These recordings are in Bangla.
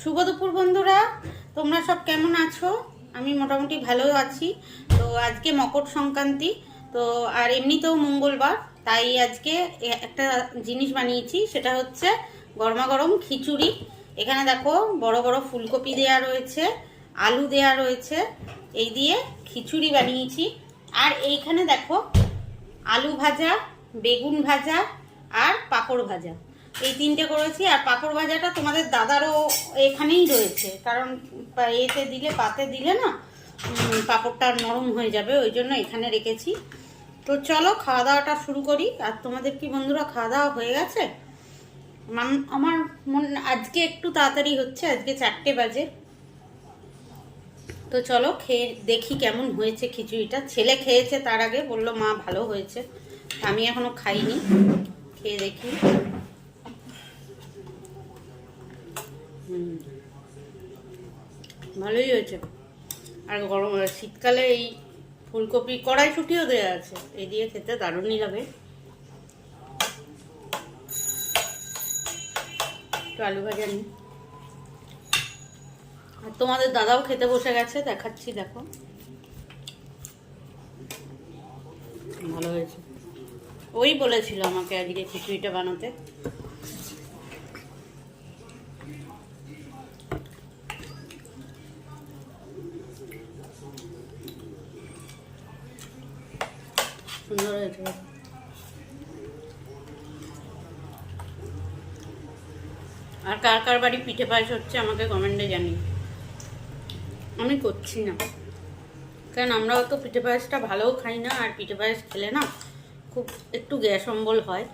শুভ দুপুর বন্ধুরা, তোমরা সব কেমন আছো? আমি মোটামুটি ভালো আছি। তো আজকে মকর সংক্রান্তি, তো আর এমনিতেও মঙ্গলবার, তাই আজকে একটা জিনিস বানিয়েছি, সেটা হচ্ছে গরমা গরম খিচুড়ি। এখানে দেখো বড় বড় ফুলকপি দেয়া রয়েছে, আলু দেয়া রয়েছে, এই দিয়ে খিচুড়ি বানিয়েছি। আর এইখানে দেখো আলু ভাজা, বেগুন ভাজা আর পাঁপড় ভাজা, এই তিনটে করেছি। আর পাঁপড় ভাজাটা তোমাদের দাদারও এখানেই রয়েছে, কারণ এতে দিলে, পাতে দিলে না পাঁপড়টা নরম হয়ে যাবে, ওই জন্য এখানে রেখেছি। তো চলো খাওয়া দাওয়াটা শুরু করি। আর তোমাদের কি বন্ধুরা খাওয়া দাওয়া হয়ে গেছে? আমার আজকে একটু তাড়াতাড়ি হচ্ছে, আজকে 4টে বাজে। তো চলো খেয়ে দেখি কেমন হয়েছে খিচুড়িটা। ছেলে খেয়েছে, তার আগে বললো মা ভালো হয়েছে। আমি এখনো খাইনি, খেয়ে দেখি। ভালোই হয়েছে। আর গরম শীতকালে এই ফুলকপি কড়াইশুঁটিও দেওয়া আছে, এই দিয়ে খেতে দারুণই লাগে। একটু আলু ভাজা নিই। আর তোমাদের দাদাও খেতে বসে গেছে, দেখাচ্ছি, দেখো ভালো হয়েছে। ওই বলেছিল আমাকে আজকে খিচুড়িটা বানাতে। সুন্দর হয়েছে। আর কার কার বাড়ি পিঠে পায়েস হচ্ছে আমাকে কমেন্টে জানিয়ে। আমি করছি না, কারণ আমরাও তো পিঠে পায়েসটা ভালোও খাই না, আর পিঠে পায়েস খেলে না খুব একটু গ্যাস অম্বল হয়।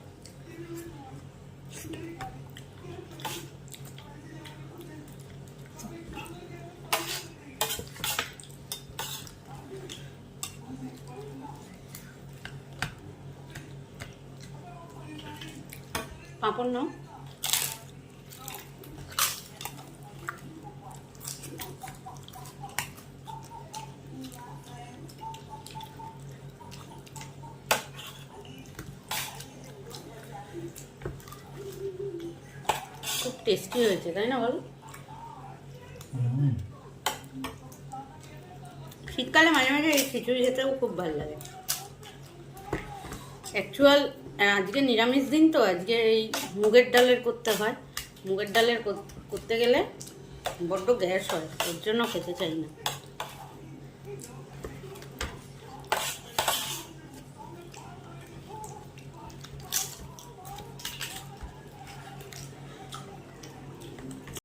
পাঁপড় নাও। খুব টেস্টি হয়েছে, তাই না বলো? শীতকালে মাঝে মাঝে এই খিচুড়ি খেতেও খুব ভালো লাগে। অ্যাকচুয়াল আজকে নিরামিষ দিন, তো আজকে এই মুগের ডালের করতে হয়। মুগের ডালের করতে গেলে বড্ড গ্যাস হয়, ওর জন্য খেতে চাই না।